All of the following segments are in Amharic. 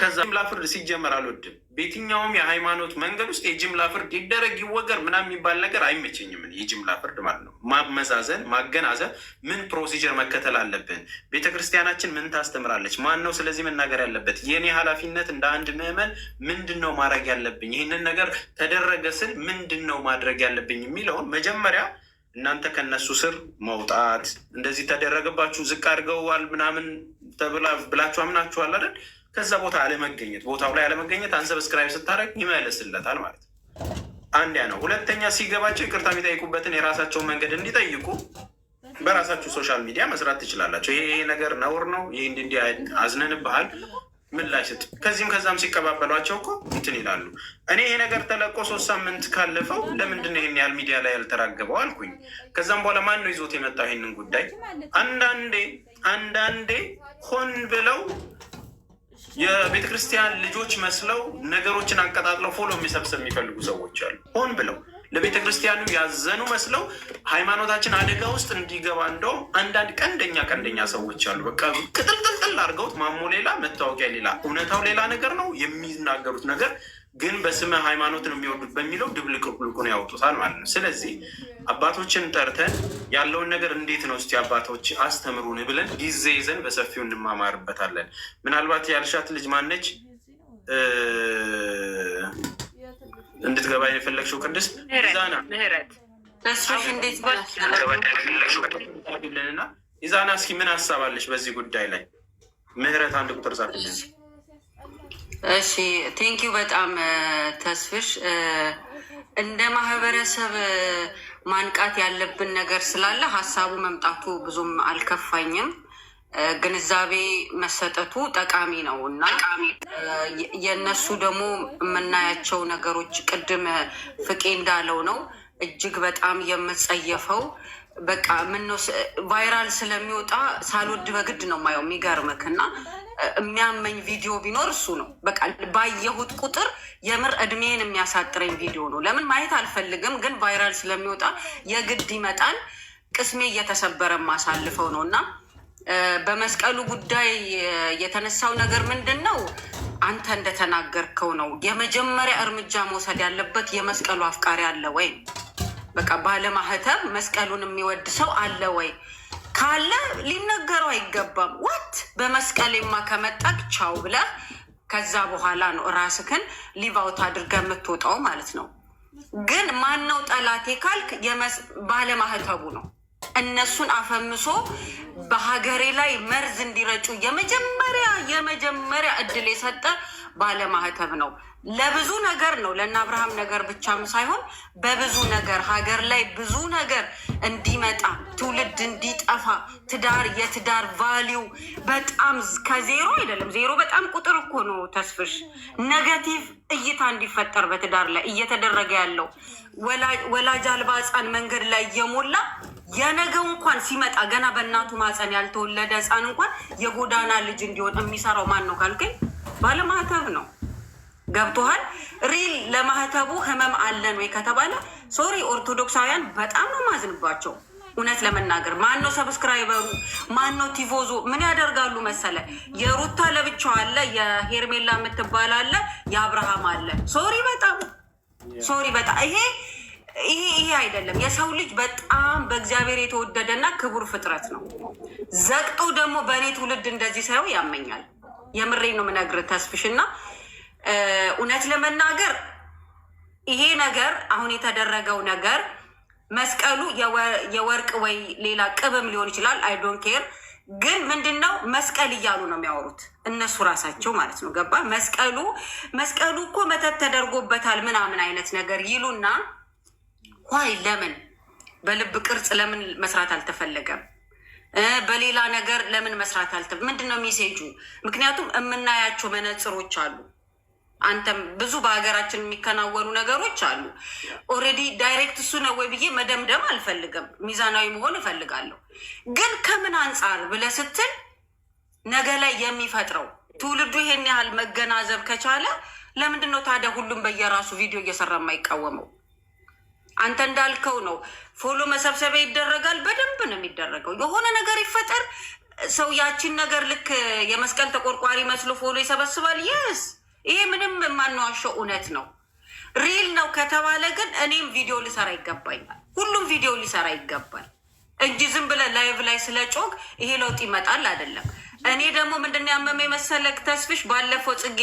ከዛ ጅምላ ፍርድ ሲጀመር አልወድም። በየትኛውም የሃይማኖት መንገድ ውስጥ የጅምላ ፍርድ ይደረግ ይወገር ምናምን የሚባል ነገር አይመቸኝም። የጅምላ ፍርድ ማለት ነው ማመዛዘን፣ ማገናዘብ፣ ምን ፕሮሲጀር መከተል አለብን፣ ቤተክርስቲያናችን ምን ታስተምራለች፣ ማን ነው ስለዚህ መናገር ያለበት፣ የኔ ኃላፊነት እንደ አንድ ምዕመን ምንድን ነው ማድረግ ያለብኝ፣ ይህንን ነገር ተደረገ ስል ምንድን ነው ማድረግ ያለብኝ የሚለውን መጀመሪያ እናንተ ከነሱ ስር መውጣት። እንደዚህ ተደረገባችሁ ዝቅ አድርገዋል ምናምን ብላችሁ አምናችኋል አይደል? ከዛ ቦታ አለመገኘት፣ ቦታው ላይ አለመገኘት አንሰብስክራይብ ስታደርግ ይመለስለታል ማለት ነው። አንድ ያ ነው። ሁለተኛ ሲገባቸው ይቅርታ የሚጠይቁበትን የራሳቸውን መንገድ እንዲጠይቁ በራሳችሁ ሶሻል ሚዲያ መስራት ትችላላቸው። ይሄ ነገር ነውር ነው፣ ይህ እንዲህ አዝነንብሃል ምላሽ ስጥ። ከዚህም ከዛም ሲቀባበሏቸው እኮ እንትን ይላሉ። እኔ ይሄ ነገር ተለቆ 3 ሳምንት ካለፈው ለምንድን ነው ይሄን ያህል ሚዲያ ላይ ያልተራገበው አልኩኝ። ከዛም በኋላ ማን ነው ይዞት የመጣው ይሄንን ጉዳይ? አንዳንዴ ሆን ብለው የቤተ ክርስቲያን ልጆች መስለው ነገሮችን አቀጣጥለው ፎሎ የሚሰብሰብ የሚፈልጉ ሰዎች አሉ። ሆን ብለው ለቤተ ክርስቲያኑ ያዘኑ መስለው ሃይማኖታችን አደጋ ውስጥ እንዲገባ እንደውም አንዳንድ ቀንደኛ ሰዎች አሉ። በቃ ቅጥልጥልጥል አድርገውት ማሞ ሌላ መታወቂያ ሌላ እውነታው ሌላ ነገር ነው የሚናገሩት ነገር ግን በስመ ሃይማኖት ነው የሚወዱት በሚለው ድብልቅልቁን ያወጡታል ማለት ነው። ስለዚህ አባቶችን ጠርተን ያለውን ነገር እንዴት ነው እስቲ አባቶች አስተምሩን ብለን ጊዜ ይዘን በሰፊው እንማማርበታለን። ምናልባት ያልሻት ልጅ ማነች እንድትገባ የፈለግሽው? ቅድስት ኢዛና ምህረት ኢዛና፣ እስኪ ምን ሀሳብ አለሽ በዚህ ጉዳይ ላይ? ምህረት 1 ቁጥር ጻፍልን። እሺ ቴንኪዩ በጣም ተስፍሽ። እንደ ማህበረሰብ ማንቃት ያለብን ነገር ስላለ ሀሳቡ መምጣቱ ብዙም አልከፋኝም። ግንዛቤ መሰጠቱ ጠቃሚ ነው እና የእነሱ ደግሞ የምናያቸው ነገሮች ቅድም ፍቄ እንዳለው ነው እጅግ በጣም የምጸየፈው። በቃ ምነው ቫይራል ስለሚወጣ ሳልወድ በግድ ነው ማየው። የሚገርምክ እና የሚያመኝ ቪዲዮ ቢኖር እሱ ነው። በቃ ባየሁት ቁጥር የምር እድሜን የሚያሳጥረኝ ቪዲዮ ነው። ለምን ማየት አልፈልግም፣ ግን ቫይራል ስለሚወጣ የግድ ይመጣል። ቅስሜ እየተሰበረ ማሳልፈው ነው እና በመስቀሉ ጉዳይ የተነሳው ነገር ምንድን ነው? አንተ እንደተናገርከው ነው። የመጀመሪያ እርምጃ መውሰድ ያለበት የመስቀሉ አፍቃሪ አለ ወይ? በቃ ባለማህተብ መስቀሉን የሚወድ ሰው አለ ወይ? ካለ ሊነገረው አይገባም። ዋት በመስቀሌማ ከመጣቅ ቻው ብለህ ከዛ በኋላ ነው ራስክን ሊቫውት አድርገህ የምትወጣው ማለት ነው። ግን ማነው ጠላቴ ካልክ ባለማህተቡ ነው። እነሱን አፈምሶ በሀገሬ ላይ መርዝ እንዲረጩ የመጀመሪያ እድል የሰጠ ባለማህተብ ነው። ለብዙ ነገር ነው፣ ለእነ አብርሃም ነገር ብቻም ሳይሆን በብዙ ነገር ሀገር ላይ ብዙ ነገር እንዲመጣ ትውልድ እንዲጠፋ የትዳር ቫሊው በጣም ከዜሮ አይደለም፣ ዜሮ በጣም ቁጥር እኮ ነው ተስፍሽ። ኔጋቲቭ እይታ እንዲፈጠር በትዳር ላይ እየተደረገ ያለው ወላጅ አልባ ህፃን መንገድ ላይ እየሞላ የነገው እንኳን ሲመጣ ገና በእናቱ ማፀን ያልተወለደ ህፃን እንኳን የጎዳና ልጅ እንዲሆን የሚሰራው ማን ነው ካልከኝ ባለማህተብ ነው። ገብቶሃል? ሪል ለማህተቡ ህመም አለን ወይ ከተባለ ሶሪ ኦርቶዶክሳውያን በጣም ነው ማዝንባቸው። እውነት ለመናገር ማን ነው ሰብስክራይበሩ? ማን ነው ቲፎዞ? ምን ያደርጋሉ መሰለ? የሩታ ለብቻው አለ፣ የሄርሜላ የምትባል አለ፣ የአብርሃም አለ። ሶሪ በጣም ይሄ አይደለም። የሰው ልጅ በጣም በእግዚአብሔር የተወደደና ክቡር ፍጥረት ነው። ዘቅጦ ደግሞ በእኔ ትውልድ እንደዚህ ሳይሆን ያመኛል። የምሬን ነው የምነግርህ ተስፍሽና እውነት ለመናገር ይሄ ነገር አሁን የተደረገው ነገር መስቀሉ የወርቅ ወይ ሌላ ቅብም ሊሆን ይችላል። አይ ዶንት ኬር። ግን ምንድነው መስቀል እያሉ ነው የሚያወሩት እነሱ ራሳቸው ማለት ነው። ገባ? መስቀሉ እኮ መተት ተደርጎበታል ምናምን አይነት ነገር ይሉና ዋይ ለምን በልብ ቅርጽ ለምን መስራት አልተፈለገም? በሌላ ነገር ለምን መስራት ምንድነው ሜሴጁ? ምክንያቱም የምናያቸው መነጽሮች አሉ። አንተም ብዙ በሀገራችን የሚከናወኑ ነገሮች አሉ። ኦልሬዲ ዳይሬክት እሱ ነው ወይ ብዬ መደምደም አልፈልግም። ሚዛናዊ መሆን እፈልጋለሁ። ግን ከምን አንጻር ብለህ ስትል ነገ ላይ የሚፈጥረው ትውልዱ ይሄን ያህል መገናዘብ ከቻለ ለምንድን ነው ታዲያ ሁሉም በየራሱ ቪዲዮ እየሰራ የማይቃወመው? አንተ እንዳልከው ነው። ፎሎ መሰብሰቢያ ይደረጋል። በደንብ ነው የሚደረገው። የሆነ ነገር ይፈጠር ሰው ያችን ነገር ልክ የመስቀል ተቆርቋሪ መስሎ ፎሎ ይሰበስባል። የስ ይሄ ምንም የማንዋሸው እውነት ነው። ሪል ነው ከተባለ ግን እኔም ቪዲዮ ሊሰራ ይገባኛል። ሁሉም ቪዲዮ ሊሰራ ይገባል እንጂ ዝም ብለህ ላይቭ ላይ ስለ ጮክ ይሄ ለውጥ ይመጣል አይደለም። እኔ ደግሞ ምንድን ያመመኝ መሰለክ ተስፍሽ፣ ባለፈው ጽጌ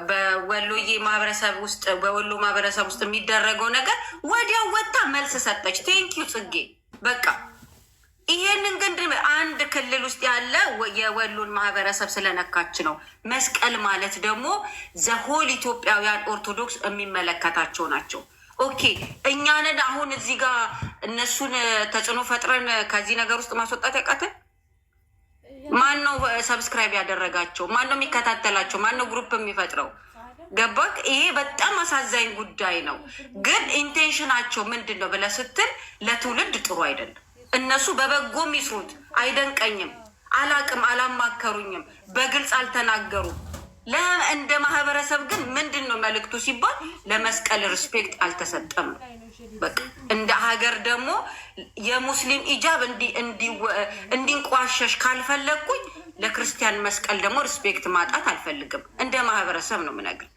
በወሎዬ ማህበረሰብ ውስጥ በወሎ ማህበረሰብ ውስጥ የሚደረገው ነገር ወዲያው ወጣ መልስ ሰጠች። ቴንኪዩ ጽጌ። በቃ ይሄንን ግን አንድ ክልል ውስጥ ያለ የወሎን ማህበረሰብ ስለነካች ነው። መስቀል ማለት ደግሞ ዘሆል ኢትዮጵያውያን ኦርቶዶክስ የሚመለከታቸው ናቸው። ኦኬ እኛንን አሁን እዚህ ጋር እነሱን ተጽዕኖ ፈጥረን ከዚህ ነገር ውስጥ ማስወጣት ያቃተን? ማን ነው ሰብስክራይብ ያደረጋቸው? ማን ነው የሚከታተላቸው? ማን ነው ግሩፕ የሚፈጥረው? ገባክ? ይሄ በጣም አሳዛኝ ጉዳይ ነው። ግን ኢንቴንሽናቸው ምንድን ነው ብለህ ስትል ለትውልድ ጥሩ አይደለም። እነሱ በበጎ ሚስሩት አይደንቀኝም። አላቅም፣ አላማከሩኝም፣ በግልጽ አልተናገሩም። እንደ ማህበረሰብ ግን ምንድን ነው መልእክቱ ሲባል ለመስቀል ሪስፔክት አልተሰጠም። በቃ እንደ ሀገር ደግሞ የሙስሊም ኢጃብ እንዲንቋሸሽ ካልፈለግኩኝ ለክርስቲያን መስቀል ደግሞ ሪስፔክት ማጣት አልፈልግም። እንደ ማህበረሰብ ነው የምነግርህ።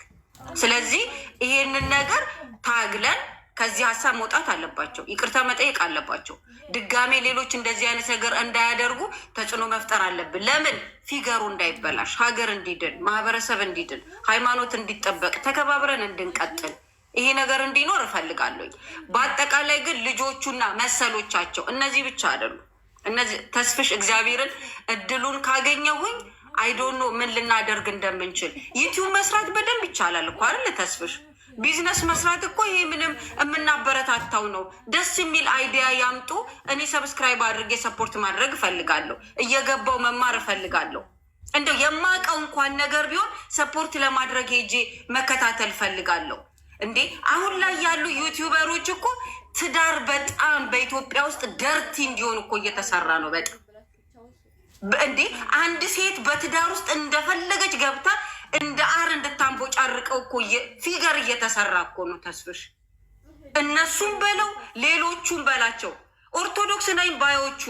ስለዚህ ይሄንን ነገር ታግለን ከዚህ ሀሳብ መውጣት አለባቸው። ይቅርታ መጠየቅ አለባቸው። ድጋሜ ሌሎች እንደዚህ አይነት ነገር እንዳያደርጉ ተጽዕኖ መፍጠር አለብን። ለምን ፊገሩ እንዳይበላሽ፣ ሀገር እንዲድን፣ ማህበረሰብ እንዲድን፣ ሃይማኖት እንዲጠበቅ፣ ተከባብረን እንድንቀጥል ይሄ ነገር እንዲኖር እፈልጋለሁ። በአጠቃላይ ግን ልጆቹና መሰሎቻቸው እነዚህ ብቻ አይደሉ። እነዚህ ተስፍሽ እግዚአብሔርን እድሉን ካገኘሁኝ አይዶኖ ምን ልናደርግ እንደምንችል ዩቲዩብ መስራት በደንብ ይቻላል እኮ አይደል ተስፍሽ? ቢዝነስ መስራት እኮ ይሄ ምንም የምናበረታታው ነው። ደስ የሚል አይዲያ ያምጡ። እኔ ሰብስክራይብ አድርጌ ሰፖርት ማድረግ እፈልጋለሁ። እየገባው መማር እፈልጋለሁ። እንደው የማውቀው እንኳን ነገር ቢሆን ሰፖርት ለማድረግ ሄጄ መከታተል እፈልጋለሁ። እንዴ አሁን ላይ ያሉ ዩቲዩበሮች እኮ ትዳር በጣም በኢትዮጵያ ውስጥ ደርቲ እንዲሆን እኮ እየተሰራ ነው። በጣም እንዴ አንድ ሴት በትዳር ውስጥ እንደፈለገች ገብታ እንደ አር እንድታንቦጫርቀው እኮ ፊገር እየተሰራ እኮ ነው ተስፍሽ። እነሱም በለው ሌሎቹም በላቸው ኦርቶዶክስ ነኝ ባዮቹ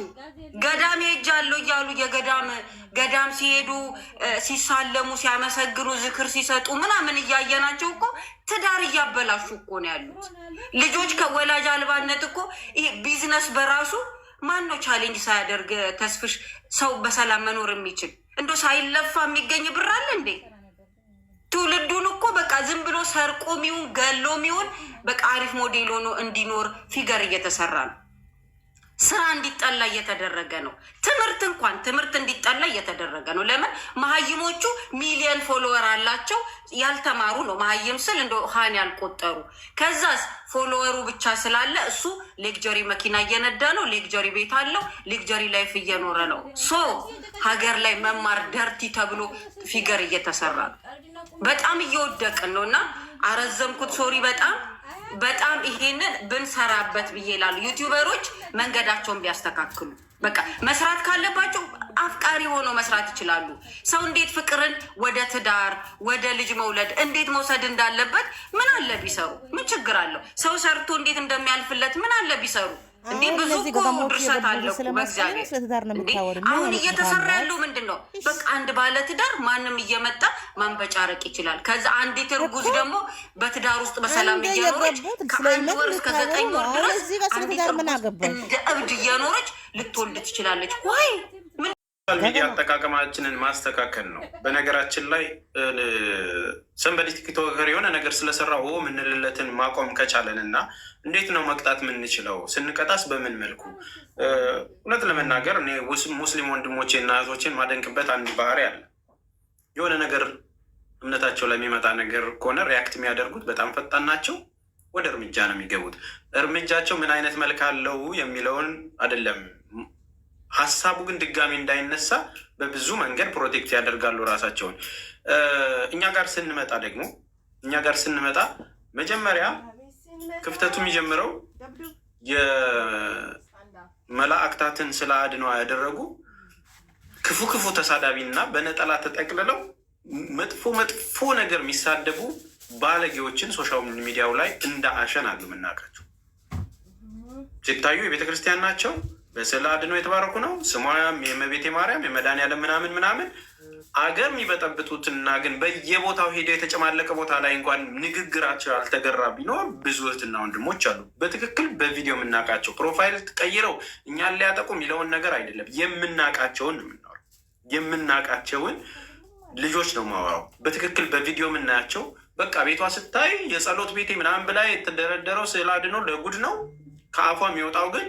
ገዳም ሄጃለሁ እያሉ ገዳም ሲሄዱ ሲሳለሙ ሲያመሰግኑ ዝክር ሲሰጡ ምናምን እያየናቸው እኮ ትዳር እያበላሹ እኮ ነው ያሉት ልጆች። ከወላጅ አልባነት እኮ ይሄ ቢዝነስ በራሱ ማን ነው ቻሌንጅ ሳያደርግ ተስፍሽ ሰው በሰላም መኖር የሚችል? እንዶ ሳይለፋ የሚገኝ ብር አለ እንዴ? ትውልዱን እኮ በቃ ዝም ብሎ ሰርቆ ሚውን ገሎ ሚውን በቃ አሪፍ ሞዴል ሆኖ እንዲኖር ፊገር እየተሰራ ነው። ስራ እንዲጠላ እየተደረገ ነው። ትምህርት እንዲጠላ እየተደረገ ነው። ለምን? መሀይሞቹ ሚሊየን ፎሎወር አላቸው። ያልተማሩ ነው መሀይም ስል እንደ ሃን ያልቆጠሩ። ከዛስ ፎሎወሩ ብቻ ስላለ እሱ ሌክጀሪ መኪና እየነዳ ነው፣ ሌክጀሪ ቤት አለው፣ ሌክጀሪ ላይፍ እየኖረ ነው። ሀገር ላይ መማር ደርቲ ተብሎ ፊገር እየተሰራ ነው። በጣም እየወደቅን ነው። እና አረዘምኩት ሶሪ በጣም ይሄንን ብንሰራበት ብዬ ላሉ ዩቲዩበሮች መንገዳቸውን ቢያስተካክሉ። በቃ መስራት ካለባቸው አፍቃሪ ሆነው መስራት ይችላሉ። ሰው እንዴት ፍቅርን ወደ ትዳር ወደ ልጅ መውለድ እንዴት መውሰድ እንዳለበት ምን አለ ቢሰሩ? ምን ችግር አለው? ሰው ሰርቶ እንዴት እንደሚያልፍለት ምን አለ ቢሰሩ? እንዴ ብዙ እኮ ድርሰት አለ በእግዚአብሔር። አሁን እየተሰራ ያለው ምንድን ነው? በቃ አንድ ባለ ትዳር ማንም እየመጣ ማንበጫረቅ ይችላል። ከዛ አንዲት እርጉዝ ደግሞ በትዳር ውስጥ በሰላም እየኖረች ከ1 ወር እስከ 9 ወር ድረስ አንዲት እርጉዝ እንደ እብድ እየኖረች ልትወልድ ትችላለች። ወይ ሚዲያ አጠቃቀማችንን ማስተካከል ነው። በነገራችን ላይ ሰንበዲ ቲክቶከር የሆነ ነገር ስለሰራ ምንልለትን ማቆም ከቻለን እና እንዴት ነው መቅጣት የምንችለው? ስንቀጣስ በምን መልኩ? እውነት ለመናገር እኔ ሙስሊም ወንድሞቼ እና እህቶቼን ማደንቅበት አንድ ባህሪ አለ። የሆነ ነገር እምነታቸው ላይ የሚመጣ ነገር ከሆነ ሪያክት የሚያደርጉት በጣም ፈጣን ናቸው። ወደ እርምጃ ነው የሚገቡት። እርምጃቸው ምን አይነት መልክ አለው የሚለውን አይደለም፣ ሀሳቡ ግን ድጋሚ እንዳይነሳ በብዙ መንገድ ፕሮቴክት ያደርጋሉ ራሳቸውን። እኛ ጋር ስንመጣ መጀመሪያ ክፍተቱ የሚጀምረው የመላእክታትን ስለ አድኗ ያደረጉ ክፉ ተሳዳቢ እና በነጠላ ተጠቅልለው መጥፎ ነገር የሚሳደቡ ባለጌዎችን ሶሻል ሚዲያው ላይ እንደ አሸን አሉ የምናውቃቸው። ሲታዩ የቤተክርስቲያን ናቸው፣ በስዕል አድኖ የተባረኩ ነው። ስሟም የእመቤቴ ማርያም የመድኃኒዓለም ምናምን ምናምን አገር የሚበጠብጡትና ግን በየቦታው ሄደው የተጨማለቀ ቦታ ላይ እንኳን ንግግራቸው ያልተገራ ቢኖር ብዙ እህትና ወንድሞች አሉ። በትክክል በቪዲዮ የምናውቃቸው ፕሮፋይል ቀይረው እኛን ሊያጠቁ የሚለውን ነገር አይደለም፣ የምናውቃቸውን ነው የምናወራው። የምናውቃቸውን ልጆች ነው ማወራው። በትክክል በቪዲዮ የምናያቸው በቃ ቤቷ ስታይ የጸሎት ቤቴ ምናምን ብላ የተደረደረው ስዕል አድኖ ለጉድ ነው። ከአፏ የሚወጣው ግን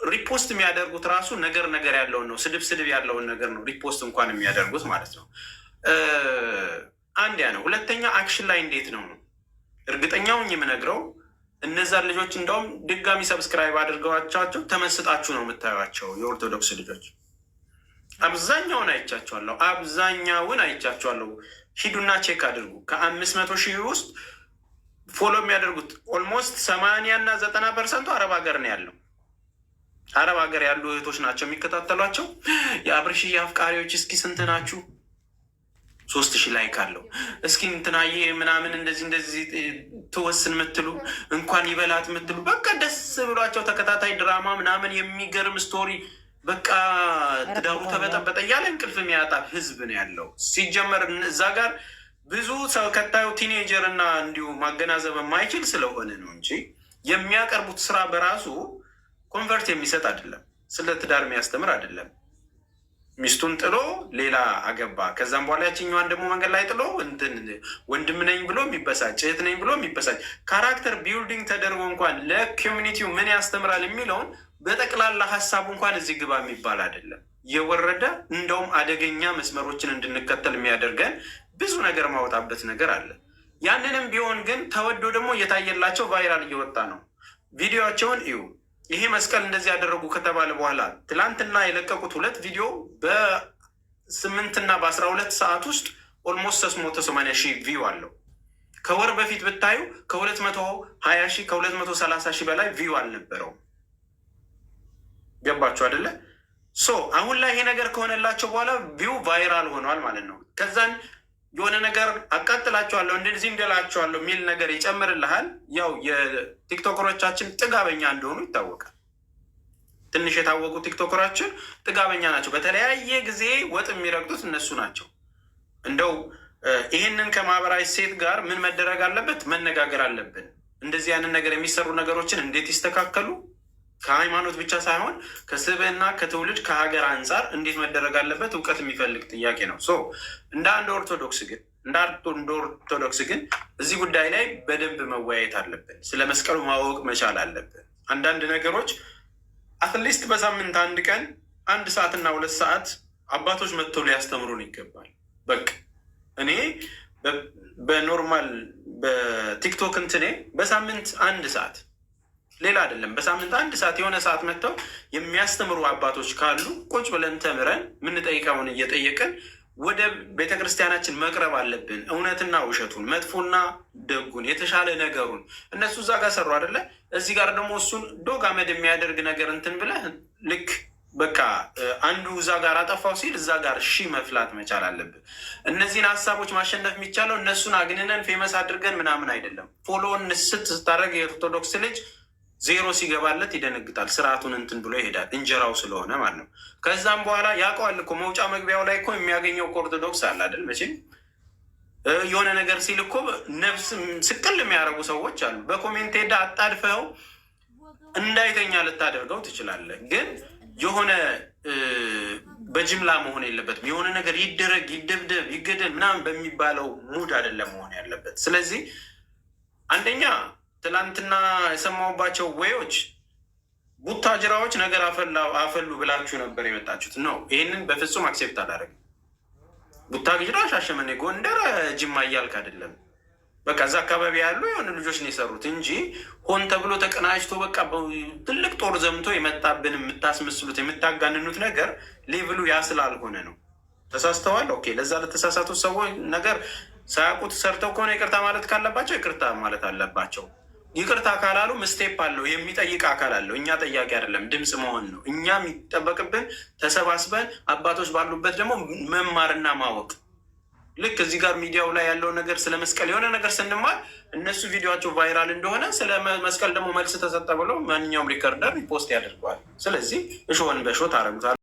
ሪፖስት የሚያደርጉት ራሱ ነገር ያለውን ነው። ስድብ ያለውን ነገር ነው ሪፖስት እንኳን የሚያደርጉት ማለት ነው። አንድ ያ ነው። ሁለተኛ አክሽን ላይ እንዴት ነው እርግጠኛውን የምነግረው እነዛን ልጆች እንደውም ድጋሚ ሰብስክራይብ አድርገዋቸው ተመስጣችሁ ነው የምታዩቸው። የኦርቶዶክስ ልጆች አብዛኛውን አይቻቸዋለሁ። ሂዱና ቼክ አድርጉ። ከ500,000 ውስጥ ፎሎ የሚያደርጉት ኦልሞስት 80-90% አረብ ሀገር ነው ያለው። አረብ ሀገር ያሉ እህቶች ናቸው የሚከታተሏቸው። የአብርሽዬ አፍቃሪዎች እስኪ ስንት ናችሁ? 3,000 ላይክ አለው። እስኪ እንትናዬ ምናምን እንደዚህ ትወስን የምትሉ እንኳን ይበላት የምትሉ በቃ ደስ ብሏቸው ተከታታይ ድራማ ምናምን የሚገርም ስቶሪ በቃ ትዳሩ ተበጠበጠ እያለ እንቅልፍ የሚያጣ ህዝብ ነው ያለው። ሲጀመር እዛ ጋር ብዙ ሰው ከታዩ ቲኔጀር እና እንዲሁ ማገናዘብ የማይችል ስለሆነ ነው እንጂ የሚያቀርቡት ስራ በራሱ ኮንቨርት የሚሰጥ አይደለም። ስለ ትዳር የሚያስተምር አይደለም። ሚስቱን ጥሎ ሌላ አገባ፣ ከዛም በኋላ ያችኛዋን ደግሞ መንገድ ላይ ጥሎ ወንድም ነኝ ብሎ የሚበሳጭ እህት ነኝ ብሎ የሚበሳጭ ካራክተር ቢልዲንግ ተደርጎ እንኳን ለኮሚኒቲው ምን ያስተምራል የሚለውን በጠቅላላ ሀሳቡ እንኳን እዚህ ግባ የሚባል አይደለም። የወረደ እንደውም አደገኛ መስመሮችን እንድንከተል የሚያደርገን ብዙ ነገር ማወጣበት ነገር አለ። ያንንም ቢሆን ግን ተወዶ ደግሞ እየታየላቸው ቫይራል እየወጣ ነው። ቪዲዮቸውን እዩ። ይሄ መስቀል እንደዚህ ያደረጉ ከተባለ በኋላ ትላንትና የለቀቁት 2 ቪዲዮ በ8 እና በ12 ሰዓት ውስጥ ኦልሞስት 380,000 ቪው አለው። ከወር በፊት ብታዩ ከ220,000 ከ230,000 በላይ ቪው አልነበረውም። ገባችሁ አይደለ? አሁን ላይ ይሄ ነገር ከሆነላቸው በኋላ ቪው ቫይራል ሆኗል ማለት ነው። ከዛን የሆነ ነገር አቃጥላቸዋለሁ እንደዚህ እንደላቸዋለሁ የሚል ነገር ይጨምርልሃል። ያው የቲክቶከሮቻችን ጥጋበኛ እንደሆኑ ይታወቃል። ትንሽ የታወቁ ቲክቶከራችን ጥጋበኛ ናቸው። በተለያየ ጊዜ ወጥ የሚረግጡት እነሱ ናቸው። እንደው ይህንን ከማህበራዊ ሴት ጋር ምን መደረግ አለበት? መነጋገር አለብን። እንደዚህ ያንን ነገር የሚሰሩ ነገሮችን እንዴት ይስተካከሉ፣ ከሃይማኖት ብቻ ሳይሆን ከስብዕና ከትውልድ ከሀገር አንጻር እንዴት መደረግ አለበት እውቀት የሚፈልግ ጥያቄ ነው። እንደ አንድ ኦርቶዶክስ ግን እዚህ ጉዳይ ላይ በደንብ መወያየት አለብን። ስለ መስቀሉ ማወቅ መቻል አለብን። አንዳንድ ነገሮች አትሊስት በሳምንት 1 ቀን 1 ሰዓትና 2 ሰዓት አባቶች መጥተው ሊያስተምሩን ይገባል። በቃ እኔ በኖርማል በቲክቶክ እንትኔ በሳምንት 1 ሰዓት ሌላ አይደለም፣ በሳምንት 1 ሰዓት የሆነ ሰዓት መጥተው የሚያስተምሩ አባቶች ካሉ ቁጭ ብለን ተምረን የምንጠይቀውን እየጠየቅን ወደ ቤተክርስቲያናችን መቅረብ አለብን። እውነትና ውሸቱን፣ መጥፎና ደጉን፣ የተሻለ ነገሩን እነሱ እዛ ጋር ሰሩ አይደለ? እዚህ ጋር ደግሞ እሱን ዶግ አመድ የሚያደርግ ነገር እንትን ብለህ ልክ በቃ አንዱ እዛ ጋር አጠፋው ሲል እዛ ጋር መፍላት መቻል አለብን። እነዚህን ሀሳቦች ማሸነፍ የሚቻለው እነሱን አግንነን ፌመስ አድርገን ምናምን አይደለም። ፎሎውን ስታደርግ የኦርቶዶክስ ልጅ 0 ሲገባለት ይደነግጣል። ስርዓቱን እንትን ብሎ ይሄዳል፣ እንጀራው ስለሆነ ማለት ነው። ከዛም በኋላ ያውቀዋል እኮ መውጫ መግቢያው ላይ እኮ የሚያገኘው ኦርቶዶክስ አለ አይደል? መቼም የሆነ ነገር ሲል እኮ ነፍስ ስቅል የሚያደርጉ ሰዎች አሉ። በኮሜንት ሄዳ አጣድፈው እንዳይተኛ ልታደርገው ትችላለህ። ግን የሆነ በጅምላ መሆን የለበትም። የሆነ ነገር ይደረግ፣ ይደብደብ፣ ይገደል ምናምን በሚባለው ሙድ አይደለም መሆን ያለበት። ስለዚህ አንደኛ ትላንትና የሰማሁባቸው ወዮች ቡታጅራዎች ነገር አፈሉ ብላችሁ ነበር የመጣችሁት ነው። ይህንን በፍጹም አክሴፕት አላደረግም። ቡታጅራ፣ ሻሸመኔ፣ ጎንደር፣ ጅማ እያልክ አይደለም። በቃ እዛ አካባቢ ያሉ የሆነ ልጆች ነው የሰሩት እንጂ ሆን ተብሎ ተቀናጅቶ በቃ ትልቅ ጦር ዘምቶ የመጣብን የምታስመስሉት የምታጋንኑት ነገር ሌቭሉ ያ ስላልሆነ ነው። ተሳስተዋል። ኦኬ፣ ለዛ ለተሳሳቱት ሰዎች ነገር ሳያውቁት ሰርተው ከሆነ ይቅርታ ማለት ካለባቸው ይቅርታ ማለት አለባቸው። ይቅርታ ካላሉ ምስቴፕ አለው፣ የሚጠይቅ አካል አለው። እኛ ጠያቂ አይደለም፣ ድምፅ መሆን ነው። እኛ የሚጠበቅብን ተሰባስበን አባቶች ባሉበት ደግሞ መማርና ማወቅ። ልክ እዚህ ጋር ሚዲያው ላይ ያለው ነገር ስለ መስቀል የሆነ ነገር ስንማር እነሱ ቪዲዮቸው ቫይራል እንደሆነ ስለ መስቀል ደግሞ መልስ ተሰጠ ብሎ ማንኛውም ሪከርደር ፖስት ያደርገዋል። ስለዚህ እሾህን በእሾህ ታረጉታል።